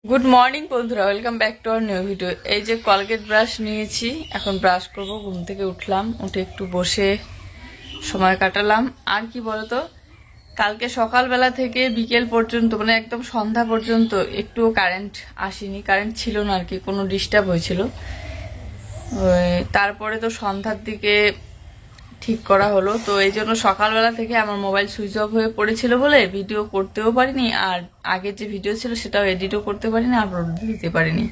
Good morning বন্ধুরা, welcome back to our new video. এই যে কলগেট ব্রাশ নিয়েছি, এখন ব্রাশ করব। ঘুম থেকে উঠলাম, উঠে একটু বসে সময় কাটালাম। আর কি বলতো, কালকে সকালবেলা থেকে বিকেল পর্যন্ত মানে একদম সন্ধ্যা পর্যন্ত একটুও কারেন্ট আসেনি, কারেন্ট ছিল না আর কি, কোনো ডিস্টার্ব হয়েছিল। তারপরে তো সন্ধ্যার দিকে ঠিক করা হলো, তো এই জন্য সকালবেলা থেকে আমার মোবাইল সুইচ অফ হয়ে পড়েছিল বলে ভিডিও করতেও পারিনি, আর আগের যে ভিডিও ছিল সেটাও এডিটও করতে পারিনি, আপলোড দিতে পারিনি।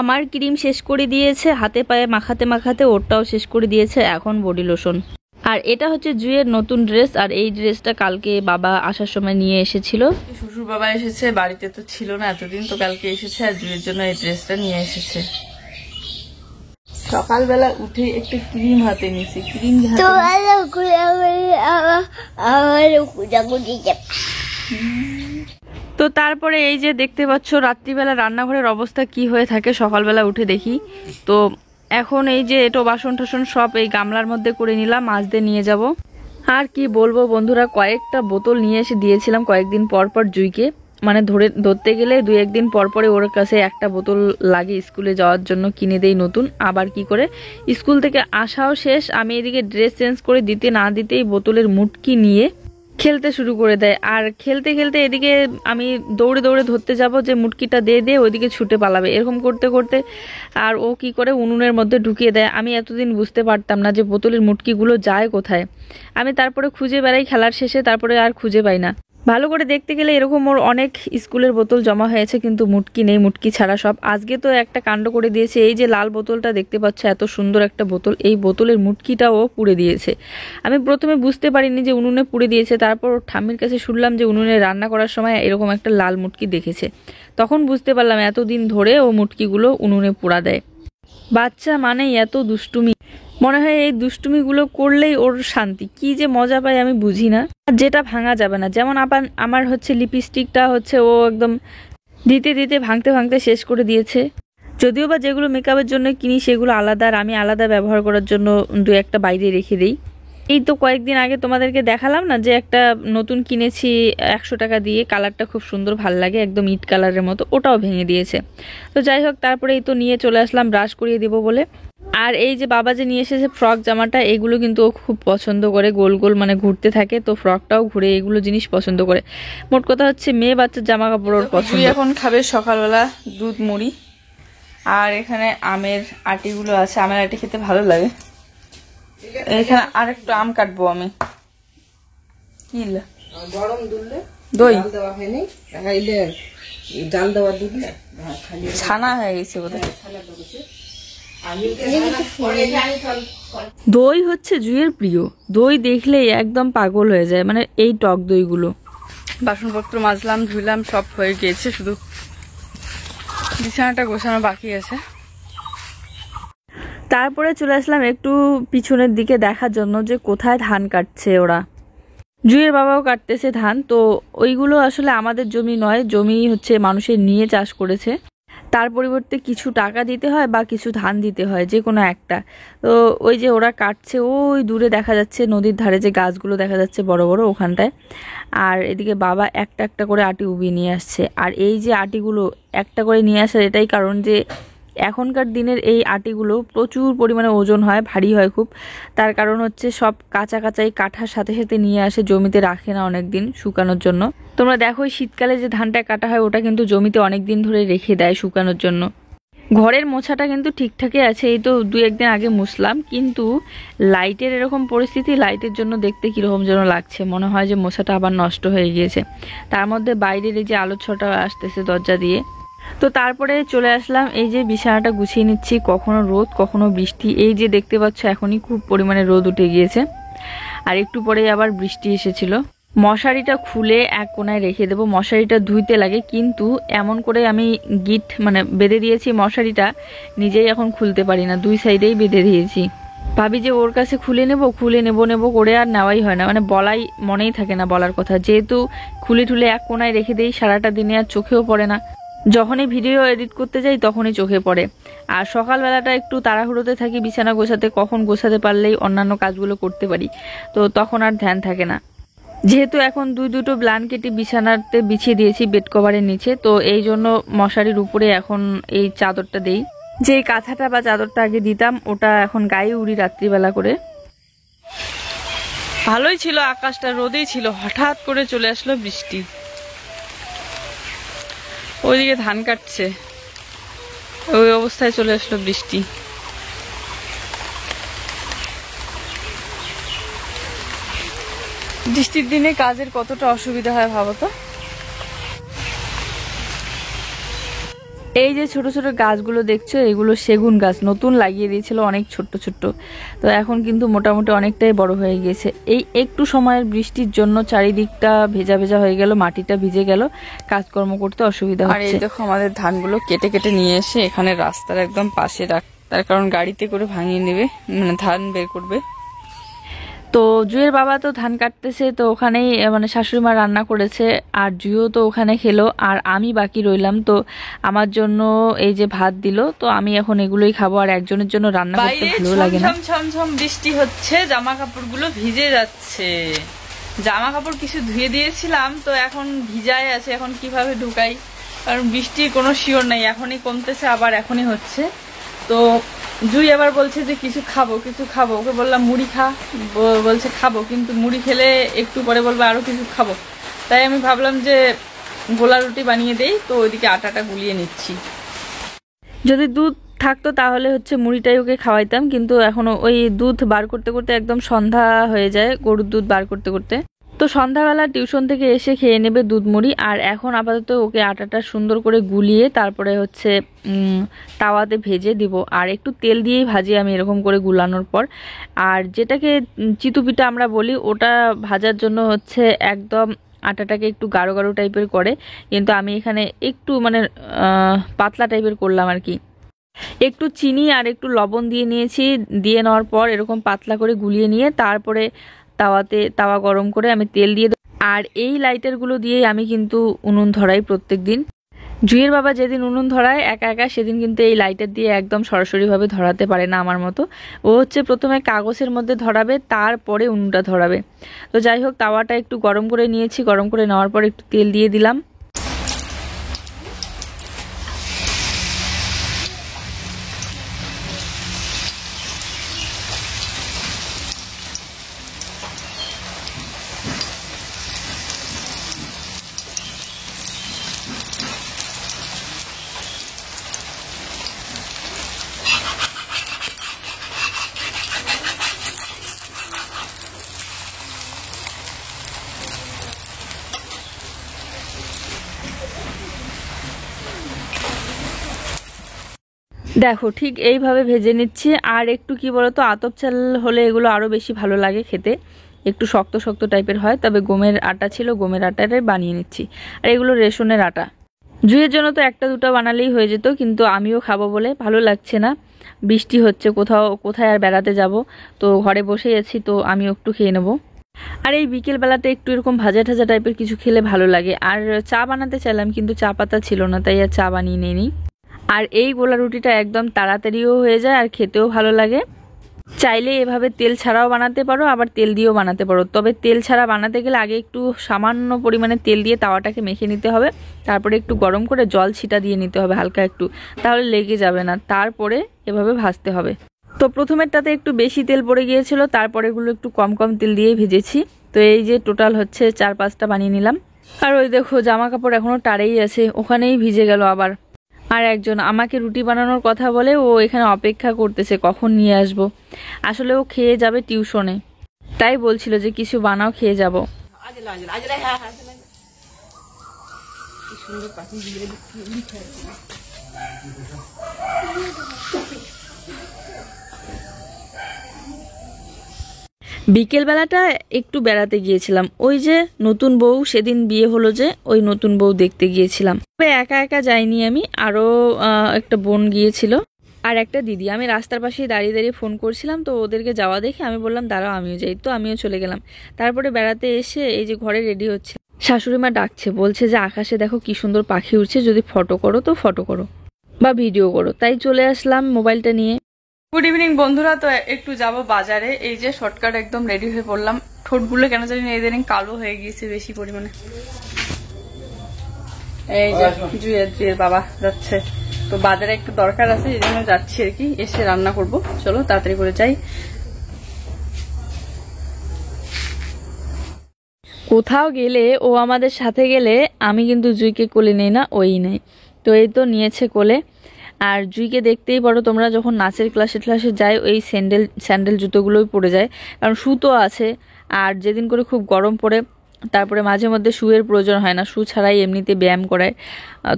আমার ক্রিম শেষ করে দিয়েছে, হাতে পায়ে মাখাতে মাখাতে ওরটাও শেষ করে দিয়েছে, এখন বডি লোশন। আর এটা হচ্ছে জুয়ের নতুন ড্রেস, আর এই ড্রেসটা কালকে বাবা আসার সময় নিয়ে এসেছিল। শ্বশুর বাবা এসেছে, বাড়িতে তো ছিল না এতদিন, তো কালকে এসেছে আর জুয়ের জন্য এই ড্রেসটা নিয়ে এসেছে। সকালবেলা উঠে একটু ক্রিম হাতে নিয়েছি, ক্রিম তো তারপরে এই যে দেখতে পাচ্ছ রাত্রিবেলা রান্নাঘরের অবস্থা কি হয়ে থাকে, সকালবেলা উঠে দেখি। তো এখন এই যে এটো বাসন টাসন সব এই গামলার মধ্যে করে নিলাম, মাছ দিয়ে নিয়ে যাব। আর কি বলবো বন্ধুরা, কয়েকটা বোতল নিয়ে এসে দিয়েছিলাম কয়েকদিন পর পর জুইকে, মানে ধরতে গেলে 2-1 দিন পর পরে ওর কাছে একটা বোতল লাগে স্কুলে যাওয়ার জন্য, কিনে দেই নতুন। আবার কি করে স্কুল থেকে আসাও শেষ, আমি এদিকে ড্রেস চেঞ্জ করে দিতে না দিতেই বোতলের মুটকি নিয়ে খেলতে শুরু করে দেয়। আর খেলতে খেলতে এদিকে আমি দৌড়ে দৌড়ে ধরতে যাব যে মুটকিটা দিয়ে দিয়ে ওইদিকে ছুটে পালাবে, এরকম করতে করতে আর ও কি করে উনুনের মধ্যে ঢুকিয়ে দেয়। আমি এতদিন বুঝতে পারতাম না যে বোতলের মুটকিগুলো যায় কোথায়। আমি তারপরে খুঁজে বেড়াই খেলার শেষে, তারপরে আর খুঁজে পাই না। ভালো করে দেখতে গেলে এরকম ওর অনেক স্কুলের বোতল জমা হয়েছে, কিন্তু মুটকি নেই, মুটকি ছাড়া সব। আজকে তো একটা কাণ্ড করে দিয়েছে, এই যে লাল বোতলটা দেখতে পাচ্ছ, এত সুন্দর একটা বোতল, এই বোতলের মুটকিটাও পুড়ে দিয়েছে। আমি প্রথমে বুঝতে পারিনি যে উনুনে পুড়ে দিয়েছে, তারপর ঠাম্মির কাছে শুনলাম যে উনুনে রান্না করার সময় এরকম একটা লাল মুটকি দেখেছে। তখন বুঝতে পারলাম এতদিন ধরে ও মুটকিগুলো উনুনে পোড়া দেয়। বাচ্চা মানেই এত দুষ্টুমি, মনে হয় এই দুষ্টুমিগুলো করলেই ওর শান্তি, কি যে মজা পায় আমি বুঝি না। আর যেটা ভাঙা যাবে না, যেমন আমার হচ্ছে লিপস্টিকটা হচ্ছে ও একদম দিতে দিতে ভাঙতে ভাঙতে শেষ করে দিয়েছে। যদিও বা যেগুলো মেকআপের জন্য কিনি সেগুলো আলাদা, আর আমি আলাদা ব্যবহার করার জন্য 2-1টা বাইরে রেখে দিই। এই তো কয়েকদিন আগে তোমাদেরকে দেখালাম না যে একটা নতুন কিনেছি 100 টাকা দিয়ে, কালারটা খুব সুন্দর, ভাল লাগে, একদম ইট কালারের মতো, ওটাও ভেঙে দিয়েছে। তো যাই হোক, তারপরে এই তো নিয়ে চলে আসলাম ব্রাশ করিয়ে দেবো বলে। আর এই যে বাবা যে নিয়ে এসেছে ফ্রক জামাটা, এগুলো কিন্তু ও খুব পছন্দ করে, গোল গোল মানে ঘুরতে থাকে, তো ফ্রকটাও ঘুরে, এগুলো জিনিস পছন্দ করে। মোট কথা হচ্ছে মেয়ে বাচ্চার জামা কাপড় ওর পছন্দ। এখন খাবে সকালবেলা দুধ মুড়ি, আর এখানে আমের আটিগুলো আছে, আমের আটি খেতে ভালো লাগে। এখানে আর একটু আম কাটবো আমি। কি গরম দুধে দই দেওয়া হয়নি, জাল দেওয়া দুধ ছানা হয়ে গেছে বোধহয়। দই হচ্ছে জুয়ের প্রিয়, দই দেখলেই একদম পাগল হয়ে যায়, মানে এই টক দইগুলো। বাসনপত্র মাজলাম, ধুইলাম, সব হয়ে গিয়েছে, শুধু বিছানাটা গোছানো বাকি আছে। তারপরে চলে আসলাম একটু পিছনের দিকে দেখার জন্য যে কোথায় ধান কাটছে ওরা। জুয়ের বাবাও কাটতেছে ধান, তো ওইগুলো আসলে আমাদের জমি নয়, জমি হচ্ছে মানুষের নিয়ে চাষ করেছে, তার পরিবর্তে কিছু টাকা দিতে হয় বা কিছু ধান দিতে হয়, যে কোনো একটা। তো ওই যে ওরা কাটছে, ওই দূরে দেখা যাচ্ছে নদীর ধারে যে গাছগুলো দেখা যাচ্ছে বড় বড়, ওখানটায়। আর এদিকে বাবা একটা একটা করে আটি উবিয়ে নিয়ে আসছে। আর এই যে আটিগুলো একটা করে নিয়ে আসার এটাই কারণ যে এখনকার দিনের এই আটিগুলো প্রচুর পরিমাণে ওজন হয়, ভারী হয় খুব। তার কারণ হচ্ছে সব কাঁচা কাঁচাই কাটার সাথে সাথে নিয়ে আসে, জমিতে রাখে না অনেক দিন শুকানোর জন্য। তোমরা দেখো শীতকালে যে ধানটা কাটা হয় ওটা কিন্তু জমিতে অনেক দিন ধরে রেখে দেয় শুকানোর জন্য। ঘরের মোছাটা কিন্তু ঠিকঠাকই আছে, এই তো 2-1 দিন আগে মুছলাম, কিন্তু লাইটের এরকম পরিস্থিতি, লাইটের জন্য দেখতে কীরকম যেন লাগছে, মনে হয় যে মোছাটা আবার নষ্ট হয়ে গিয়েছে। তার মধ্যে বাইরের এই যে আলোর ছটা আসতেছে দরজা দিয়ে। তো তারপরে চলে আসলাম, এই যে বিছানাটা গুছিয়ে নিচ্ছি, কখনো রোদ কখনো বৃষ্টি। এই যে দেখতে পাচ্ছ এখনই খুব পরিমাণে রোদ উঠে গিয়েছে, আর একটু পরেই আবার বৃষ্টি এসেছিল। মশারিটা খুলে এক কোনায় রেখে দেবো, মশারিটা ধুইতে লাগে, কিন্তু এমন করে আমি গিট মানে বেঁধে দিয়েছি মশারিটা, নিজেই এখন খুলতে পারি না, 2 সাইডেই বেঁধে দিয়েছি। ভাবি যে ওর কাছে খুলে নেব করে আর নেওয়াই হয় না, মানে বলাই মনেই থাকে না বলার কথা, যেহেতু খুলে ঠুলে এক কোনায় রেখে দেই, সারাটা দিনে আর চোখেও পড়ে না। যখনই ভিডিও এডিট করতে যাই তখনই চোখে পড়ে। আর সকালবেলাটা একটু তাড়াহুড়োতে থাকি বিছানা গোছাতে, কখন গোছাতে পারলেই অন্যান্য কাজগুলো করতে পারি, তো তখন আর ধ্যান থাকে না। যেহেতু এখন দুটো ব্ল্যাঙ্কেটই বিছানাতে বিছিয়ে দিয়েছি বেড কভারের নিচে, তো এই জন্য মশারির উপরে এখন এই চাদরটা দেই। যে কাঁথাটা বা চাদরটা আগে দিতাম ওটা এখন গায়ে উড়ি রাত্রিবেলা করে। ভালোই ছিল, আকাশটা রোদেই ছিল, হঠাৎ করে চলে আসলো বৃষ্টি। ওইদিকে ধান কাটছে, ওই অবস্থায় চলে আসলো বৃষ্টি। বৃষ্টির দিনে কাজের কতটা অসুবিধা হয় ভাবো তো। এই যে ছোট ছোট গাছগুলো দেখছো, এগুলো সেগুন গাছ, নতুন লাগিয়ে দিয়েছিল অনেক ছোট্ট ছোট্ট, তো এখন কিন্তু মোটামুটি অনেকটাই বড় হয়ে গেছে। এই একটু সময়ের বৃষ্টির জন্য চারিদিকটা ভেজা ভেজা হয়ে গেল, মাটিটা ভিজে গেল, কাজকর্ম করতে অসুবিধা হচ্ছে। আর এই দেখো আমাদের ধানগুলো কেটে কেটে নিয়ে এসে এখানে রাস্তার একদম পাশে রাখ, তার কারণ গাড়িতে করে ভাঙিয়ে নেবে, মানে ধান বের করবে। তো জুয়ের বাবা তো ধান কাটতেছে, তো ওখানেই মানে শাশুড়ি মা রান্না করেছে, আর জুইও তো ওখানে খেলো, আর আমি বাকি রইলাম। তো আমার জন্য এই যে ভাত দিল, তো আমি এখন এগুলোই খাবো, আর একজনের জন্য রান্না করতে ভালো লাগে না। ছমছম বৃষ্টি হচ্ছে, জামা কাপড়গুলো ভিজে যাচ্ছে। জামা কাপড় কিছু ধুয়ে দিয়েছিলাম, তো এখন ভিজায় আছে, এখন কিভাবে ঢুকাই, কারণ বৃষ্টির কোনো শিওর নাই, এখনই কমতেছে আবার এখনই হচ্ছে। তো জুই আবার বলছে যে কিছু খাবো কিছু খাবো, ওকে বললাম মুড়ি খা, বলছে খাবো, কিন্তু মুড়ি খেলে একটু পরে বলবে আরো কিছু খাবো। তাই আমি ভাবলাম যে গোলা রুটি বানিয়ে দেই, তো ওইদিকে আটাটা গুলিয়ে নিচ্ছি। যদি দুধ থাকতো তাহলে হচ্ছে মুড়িটাই ওকে খাওয়াইতাম, কিন্তু এখনো ওই দুধ বার করতে করতে একদম সন্ধ্যা হয়ে যায়, গরুর দুধ বার করতে করতে। তো সন্ধ্যাবেলা টিউশন থেকে এসে খেয়ে নেবে দুধ মুড়ি। আর এখন আপাতত ওকে আটাটা সুন্দর করে গুলিয়ে তারপরে হচ্ছে তাওয়াতে ভেজে দিব, আর একটু তেল দিয়েই ভাজি আমি এরকম করে গুলানোর পর। আর যেটাকে চিতু পিঠা আমরা বলি, ওটা ভাজার জন্য হচ্ছে একদম আটাটাকে একটু গাঢ় গাঢ় টাইপের করে, কিন্তু আমি এখানে একটু মানে পাতলা টাইপের করলাম আর কি। একটু চিনি আর একটু লবণ দিয়ে নিয়েছি, দিয়ে নেওয়ার পর এরকম পাতলা করে গুলিয়ে নিয়ে তারপরে তাওয়া গরম করে আমি তেল দিয়ে। আর এই লাইটারগুলো দিয়েই আমি কিন্তু উনুন ধরাই প্রত্যেক দিন। জুইয়ের বাবা যেদিন উনুন ধরায় একা একা, সেদিন কিন্তু এই লাইটার দিয়ে একদম সরাসরিভাবে ধরাতে পারে না আমার মতো। ও হচ্ছে প্রথমে কাগজের মধ্যে ধরাবে, তারপরে উনুনটা ধরাবে। তো যাই হোক, তাওয়াটা একটু গরম করে নিয়েছি, গরম করে নেওয়ার পর একটু তেল দিয়ে দিলাম। দেখো ঠিক এইভাবে ভেজে নিচ্ছি। আর একটু কি বলতো, আতপ চাল হলে এগুলো আরও বেশি ভালো লাগে খেতে, একটু শক্ত শক্ত টাইপের হয়, তবে গমের আটা ছিল, গমের আটাটাই বানিয়ে নিচ্ছি। আর এগুলো রেশনের আটা। জুইয়ের জন্য তো একটা দুটো বানালেই হয়ে যেত, কিন্তু আমিও খাবো বলে ভালো লাগছে না, বৃষ্টি হচ্ছে, কোথায় আর বেড়াতে যাব, তো ঘরে বসেই আছি, তো আমিও একটু খেয়ে নেবো। আর এই বিকেল বেলাতে একটু এরকম ভাজা ঠাজা টাইপের কিছু খেলে ভালো লাগে। আর চা বানাতে চাইলাম, কিন্তু চা পাতা ছিল না, তাই আর চা বানিয়ে নিইনি। আর এই গোলা রুটিটা একদম তাড়াতাড়িও হয়ে যায় আর খেতেও ভালো লাগে। চাইলে এভাবে তেল ছাড়াও বানাতে পারো, আবার তেল দিয়েও বানাতে পারো, তবে তেল ছাড়া বানাতে গেলে আগে একটু সামান্য পরিমাণে তেল দিয়ে তাওয়াটাকে মেখে নিতে হবে, তারপরে একটু গরম করে জল ছিটা দিয়ে নিতে হবে হালকা একটু, তাহলে লেগে যাবে না, তারপরে এভাবে ভাজতে হবে। তো প্রথমেরটাতে একটু বেশি তেল পড়ে গিয়েছিল, তারপরেগুলো একটু কম কম তেল দিয়ে ভেজেছি। তো এই যে টোটাল হচ্ছে 4-5টা বানিয়ে নিলাম। আর ওই দেখো জামা কাপড় এখনো টারেই আছে, ওখানেই ভিজে গেল আবার। আর একজন আমাকে রুটি বানানোর কথা বলে, ও এখানে অপেক্ষা করতেছে কখন নিয়ে আসবো। আসলে ও খেয়ে যাবে টিউশনে, তাই বলছিল যে কিছু বানাও, খেয়ে যাব। বিকেল বেলাটা একটু বেড়াতে গিয়েছিলাম, ওই যে নতুন বউ সেদিন বিয়ে হলো, যে ওই নতুন বউ দেখতে গিয়েছিলাম। তবে একা একা যাইনি আমি, আরো একটা বোন গিয়েছিল আর একটা দিদি। আমি রাস্তার পাশেই দাঁড়িয়ে দাঁড়িয়ে ফোন করছিলাম, তো ওদেরকে যাওয়া দেখে আমি বললাম দাঁড়াও আমিও যাই, তো আমিও চলে গেলাম। তারপরে বেড়াতে এসে এই যে ঘরে রেডি হচ্ছে, শাশুড়ি মা ডাকছে, বলছে যে আকাশে দেখো কি সুন্দর পাখি উঠছে, যদি ফটো করো তো ফটো করো বা ভিডিও করো। তাই চলে আসলাম মোবাইলটা নিয়ে। গুড ইভিনিং বন্ধুরা। তো একটু যাব বাজারে। এই যে শর্টকাট একদম রেডি হয়ে পড়লাম। ঠোঁটগুলো কেন জানি না ইদানিং কালো হয়ে গিয়েছে বেশি পরিমাণে। এই যে জুয়ের বাবা যাচ্ছে, তো বাজারে একটু দরকার আছে, এই জন্য যাচ্ছি আর কি। এসে রান্না করব, চলো তাড়াতাড়ি করে যাই। কোথাও গেলে ও আমাদের সাথে গেলে আমি কিন্তু জুইকে কোলে নেই না, ওই নেই। তো এই তো নিয়েছে কোলে। আর জুইকে দেখতেই পারো তোমরা, যখন নাচের ক্লাসে যায় ওই স্যান্ডেল জুতোগুলোই পরে যায়, কারণ সুতো আছে। আর যেদিন করে খুব গরম পড়ে, তারপরে মাঝে মধ্যে শুয়ের প্রয়োজন হয় না, শু ছাড়াই এমনিতে ব্যায়াম করায়,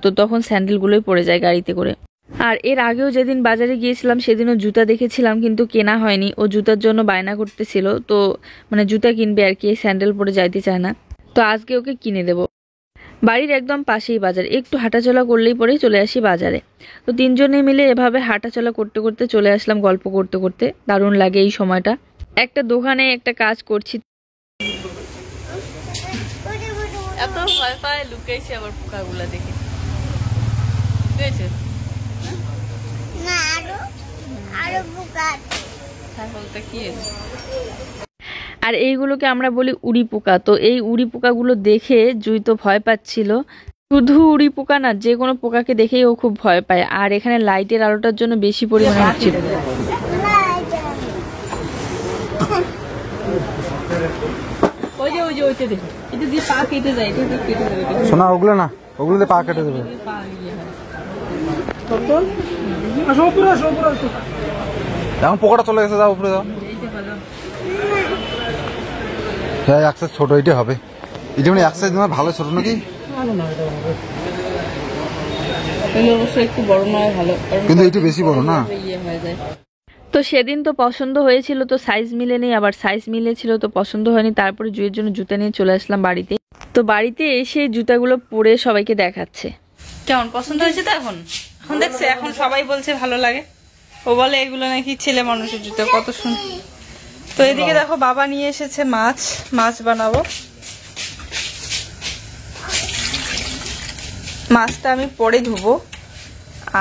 তো তখন স্যান্ডেলগুলোই পরে যায় গাড়িতে করে। আর এর আগেও যেদিন বাজারে গিয়েছিলাম সেদিনও জুতা দেখেছিলাম, কিন্তু কেনা হয়নি। ও জুতার জন্য বায়না করতেছিল, তো মানে জুতা কিনবে আর কি, স্যান্ডেল পরে যাইতে চায় না। তো আজকে ওকে কিনে দেব। বাড়ির একদম পাশেই বাজার, একটু হাঁটাচলা করলেই পরেই চলে আসি বাজারে। তো তিনজনে মিলে এভাবে হাঁটাচলা করতে করতে চলে আসলাম, গল্প করতে করতে। দারুণ লাগে এই সময়টা। একটা দোকানে একটা কাজ করছি, এত ভয় পায়, লুকাইছে আবার পোকাগুলা দেখে। আর এইগুলোকে আমরা বলি উড়ি পোকা। তো এই উড়ি পোকাগুলো দেখে জুই তো ভয় পাচ্ছিল। শুধু উড়ি পোকা না, যে কোনো পোকাকে দেখেই ও খুব ভয় পায়। আর এখানে লাইটের আলোটার জন্য বেশি পরিমাণে হচ্ছিল। শোনা ওগুলো না, ওগুলোতে পা কেটে দেবে। এখন পোকাটা চলে গেছে, যাও উপরে যাও। হ্যাঁ অ্যাক্সেস ছোট, এইটা হবে। এটা মানে অ্যাক্সেস তোমার ভালো ছোট নাকি? একটু বড় নয় ভালো, কিন্তু এটা বেশি বড় না। তো সেদিন তো পছন্দ হয়েছিল, তো সাইজ মিলেনি, আবার সাইজ মিলেছিল তো পছন্দ হয়নি। তারপরে জুয়ের জন্য জুতা নিয়ে চলে আসলাম বাড়িতে। তো বাড়িতে এসে জুতাগুলো পরে সবাইকে দেখাচ্ছে। কেমন পছন্দ হয়েছে? তো এখন এখন দেখছে, এখন সবাই বলছে ভালো লাগে। ও বলে এগুলো নাকি ছেলে মানুষের জুতো, কত সুন্দর। তো এদিকে দেখো বাবা নিয়ে এসেছে মাছ বানাবো। মাছটা আমি পরে ধুবো।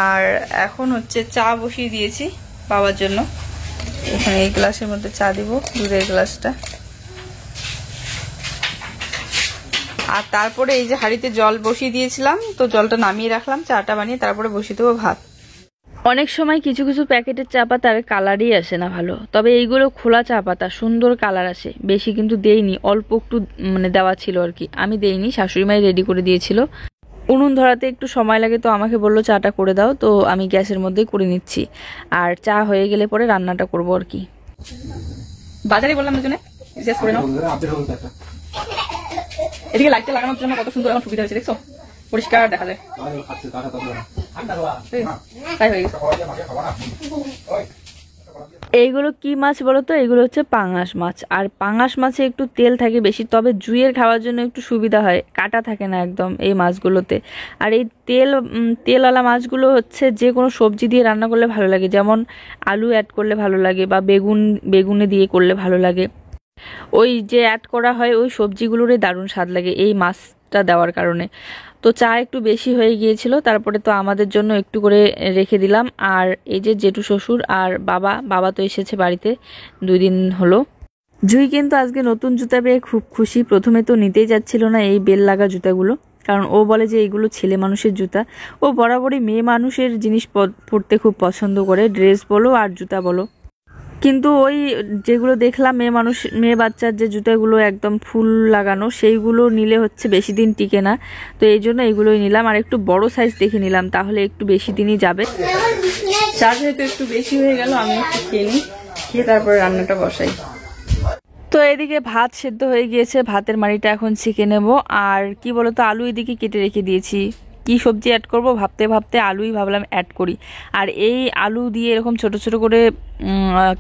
আর এখন হচ্ছে চা বসিয়ে দিয়েছি বাবার জন্য। এখানে এই গ্লাসের মধ্যে চা দিব, দুধের গ্লাসটা। আর তারপরে এই যে হাঁড়িতে জল বসিয়ে দিয়েছিলাম, তো জলটা নামিয়ে রাখলাম, চাটা বানিয়ে তারপরে বসিয়ে দেবো ভাত। অনেক সময় কিছু কিছু প্যাকেটের চা পাতার কালারই আসে না ভালো, তবে এইগুলো খোলা চা পাতা, সুন্দর কালার আসে। বেশি কিন্তু দেইনি, অল্প একটু মানে দেওয়া ছিল আর কি, আমি দেইনি, শাশুড়ি মাই রেডি করে দিয়েছিল। উনুন ধরাতে একটু সময় লাগে, তো আমাকে বললো চাটা করে দাও, তো আমি গ্যাসের মধ্যেই করে নিচ্ছি। আর চা হয়ে গেলে পরে রান্নাটা করবো আর কি। বাজারে বললাম না জন্য করে নাও। এদিকে লাইটটা লাগানোর জন্য কত সুন্দর এখন সুবিধা হয়েছে, দেখছো? পরিষ্কার দেখা যায়। তাই হয়ে গেছে। এইগুলো কি মাছ বলো তো? এগুলো হচ্ছে পাঙাশ মাছ। আর পাঙাশ মাছে একটু তেল থাকে বেশি, তবে জুইয়ের খাওয়ার জন্য একটু সুবিধা হয়, কাটা থাকে না একদম এই মাছগুলোতে। আর এই তেলওয়ালা মাছগুলো হচ্ছে যে কোনো সবজি দিয়ে রান্না করলে ভালো লাগে, যেমন আলু অ্যাড করলে ভালো লাগে, বা বেগুনে দিয়ে করলে ভালো লাগে। ওই যে অ্যাড করা হয় ওই সবজিগুলোরই দারুণ স্বাদ লাগে এই মাছটা দেওয়ার কারণে। তো চা একটু বেশি হয়ে গিয়েছিল, তারপরে তো আমাদের জন্য একটু করে রেখে দিলাম। আর এই যে জেঠু শ্বশুর আর বাবা তো এসেছে বাড়িতে 2 দিন হলো। জুই কিন্তু আজকে নতুন জুতা পেয়ে খুব খুশি। প্রথমে তো নিতেই যাচ্ছিল না এই বেল লাগা জুতাগুলো, কারণ ও বলে যে এইগুলো ছেলে মানুষের জুতা। ও বরাবরই মেয়ে মানুষের জিনিস পরতে খুব পছন্দ করে, ড্রেস বলো আর জুতা বলো। কিন্তু ওই যেগুলো দেখলাম মেয়ে বাচ্চার যে জুতাগুলো একদম ফুল লাগানো, সেইগুলো নিলে হচ্ছে বেশি দিন টিকে না, তো এই জন্য এইগুলোই নিলাম। আর একটু বড় সাইজ দেখে নিলাম, তাহলে একটু বেশি দিনই যাবে। চা যেহেতু একটু বেশি হয়ে গেল, আমি একটু খেয়ে নিই, খেয়ে তারপরে রান্নাটা বসাই। তো এদিকে ভাত সেদ্ধ হয়ে গিয়েছে, ভাতের মাড়িটা এখন ছেঁকে নেব। আর কি বলতো, আলু এদিকে কেটে রেখে দিয়েছি। কি সবজি অ্যাড করব ভাবতে ভাবতে আলুই ভাবলাম অ্যাড করি। আর এই আলু দিয়ে এরকম ছোট ছোট করে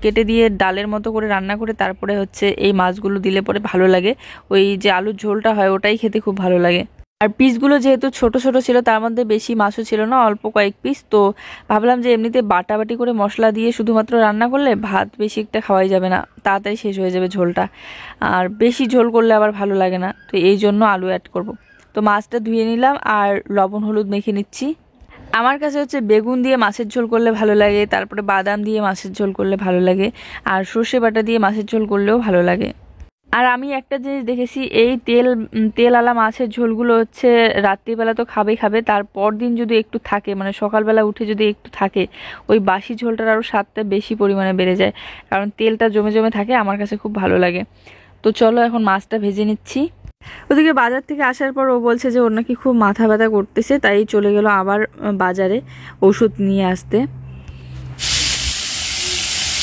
কেটে দিয়ে ডালের মতো করে রান্না করে তারপরে হচ্ছে এই মাছগুলো দিলে পরে ভালো লাগে। ওই যে আলুর ঝোলটা হয় ওটাই খেতে খুব ভালো লাগে। আর পিসগুলো যেহেতু ছোট ছোট ছিল, তার মধ্যে বেশি মাছও ছিল না, অল্প কয়েক পিস। তো ভাবলাম যে এমনিতে বাটাবাটি করে মশলা দিয়ে শুধুমাত্র রান্না করলে ভাত বেশি একটা খাওয়াই যাবে না, তাড়াতাড়ি শেষ হয়ে যাবে ঝোলটা। আর বেশি ঝোল করলে আবার ভালো লাগে না, তো এই জন্য আলু অ্যাড করব। তো মাছটা ধুয়ে নিলাম আর লবণ হলুদ মেখে নিচ্ছি। আমার কাছে হচ্ছে বেগুন দিয়ে মাছের ঝোল করলে ভালো লাগে, তারপরে বাদাম দিয়ে মাছের ঝোল করলে ভালো লাগে, আর সর্ষে বাটা দিয়ে মাছের ঝোল করলেও ভালো লাগে। আর আমি একটা জিনিস দেখেছি, এই তেলওয়ালা মাছের ঝোলগুলো হচ্ছে রাত্রিবেলা তো খাবে, তারপর দিন যদি একটু থাকে, মানে সকালবেলা উঠে যদি একটু থাকে, ওই বাসি ঝোলটার আরও স্বাদটা বেশি পরিমাণে বেড়ে যায়, কারণ তেলটা জমে জমে থাকে। আমার কাছে খুব ভালো লাগে। তো চলো এখন মাছটা ভেজে নিচ্ছি। ওদিকে বাজার থেকে আসার পর ও বলছে যে ওর নাকি খুব মাথা ব্যথা করতেছে, তাই চলে গেল আবার বাজারে ওষুধ নিয়ে আসতে।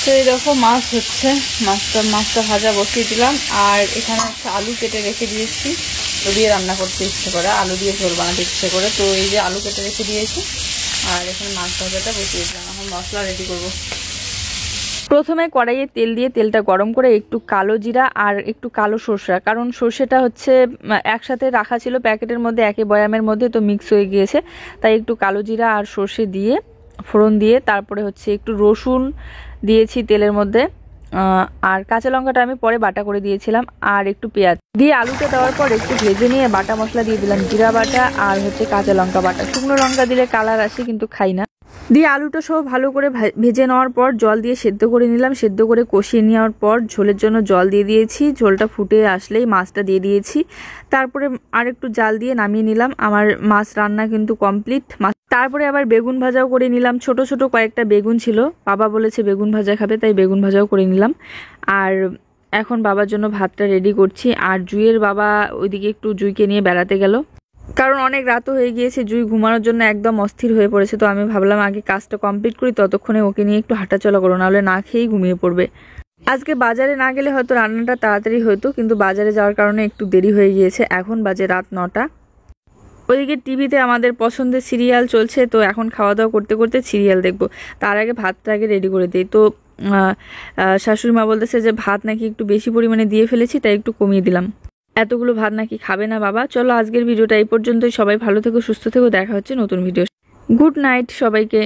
তো এই দেখো মাছ হচ্ছে, মাছটা ভাজা বসিয়ে দিলাম, আর এখানে একটা আলু কেটে রেখে দিয়েছি, আলু দিয়ে রান্না করতে ইচ্ছে করে, আলু দিয়ে ঝোল বানাতে ইচ্ছে করে, তো এই যে আলু কেটে রেখে দিয়েছি, আর এখানে মাছ ভাজাটা বসিয়ে দিলাম। এখন মশলা রেডি করবো। প্রথমে কড়াইয়ে তেল দিয়ে তেলটা গরম করে একটু কালো জিরা আর একটু কালো সর্ষা, কারণ সর্ষেটা হচ্ছে একসাথে রাখা ছিল প্যাকেটের মধ্যে, একই বয়ামের মধ্যে, তো মিক্স হয়ে গিয়েছে, তাই একটু কালো জিরা আর সর্ষে দিয়ে ফোড়ন দিয়ে তারপরে হচ্ছে একটু রসুন দিয়েছি তেলের মধ্যে, আর কাঁচা লঙ্কাটা আমি পরে বাটা করে দিয়েছিলাম, আর একটু পেঁয়াজ দিয়ে আলুটা দেওয়ার পর একটু ভেজে নিয়ে বাটা মশলা দিয়ে দিলাম, জিরা বাটা আর হচ্ছে কাঁচা লঙ্কা বাটা। শুকনো লঙ্কা দিলে কালার আসে কিন্তু খাই না। দিয়ে আলুটা সব ভালো করে ভেজে নেওয়ার পর জল দিয়ে সেদ্ধ করে নিলাম, সেদ্ধ করে কষিয়ে নেওয়ার পর ঝোলের জন্য জল দিয়ে দিয়েছি, ঝোলটা ফুটে আসলেই মাছটা দিয়ে দিয়েছি, তারপরে আর একটু জাল দিয়ে নামিয়ে নিলাম। আমার মাছ রান্না কিন্তু কমপ্লিট। তারপরে আবার বেগুন ভাজাও করে নিলাম, ছোট ছোট কয়েকটা বেগুন ছিল, বাবা বলেছে বেগুন ভাজা খাবে, তাই বেগুন ভাজাও করে নিলাম। আর এখন বাবার জন্য ভাতটা রেডি করছি, আর জুইয়ের বাবা ওইদিকে একটু জুইকে নিয়ে বেড়াতে গেল, কারণ অনেক রাতও হয়ে গিয়েছে, জুই ঘুমানোর জন্য একদম অস্থির হয়ে পড়েছে। তো আমি ভাবলাম আগে কাজটা কমপ্লিট করি, ততক্ষণে ওকে নিয়ে একটু হাঁটাচলা করো, নাহলে না খেয়েই ঘুমিয়ে পড়বে। আজকে বাজারে না গেলে হয়তো রান্নাটা তাড়াতাড়ি হতো, কিন্তু বাজারে যাওয়ার কারণে একটু দেরি হয়ে গিয়েছে। এখন বাজে রাত 9টা। ওইদিকে টিভিতে আমাদের পছন্দের সিরিয়াল চলছে, তো এখন খাওয়া দাওয়া করতে করতে সিরিয়াল দেখবো, তার আগে ভাতটা আগে রেডি করে দিই। তো শাশুড়ি মা বলতেছে যে ভাত নাকি একটু বেশি পরিমাণে দিয়ে ফেলেছি, তাই একটু কমিয়ে দিলাম, এতগুলো ভাত নাকি খাবে না বাবা। চলো আজকের ভিডিওটা এই পর্যন্তই, সবাই ভালো থেকো, সুস্থ থেকো, দেখা হচ্ছে নতুন ভিডিও। গুড নাইট সবাইকে।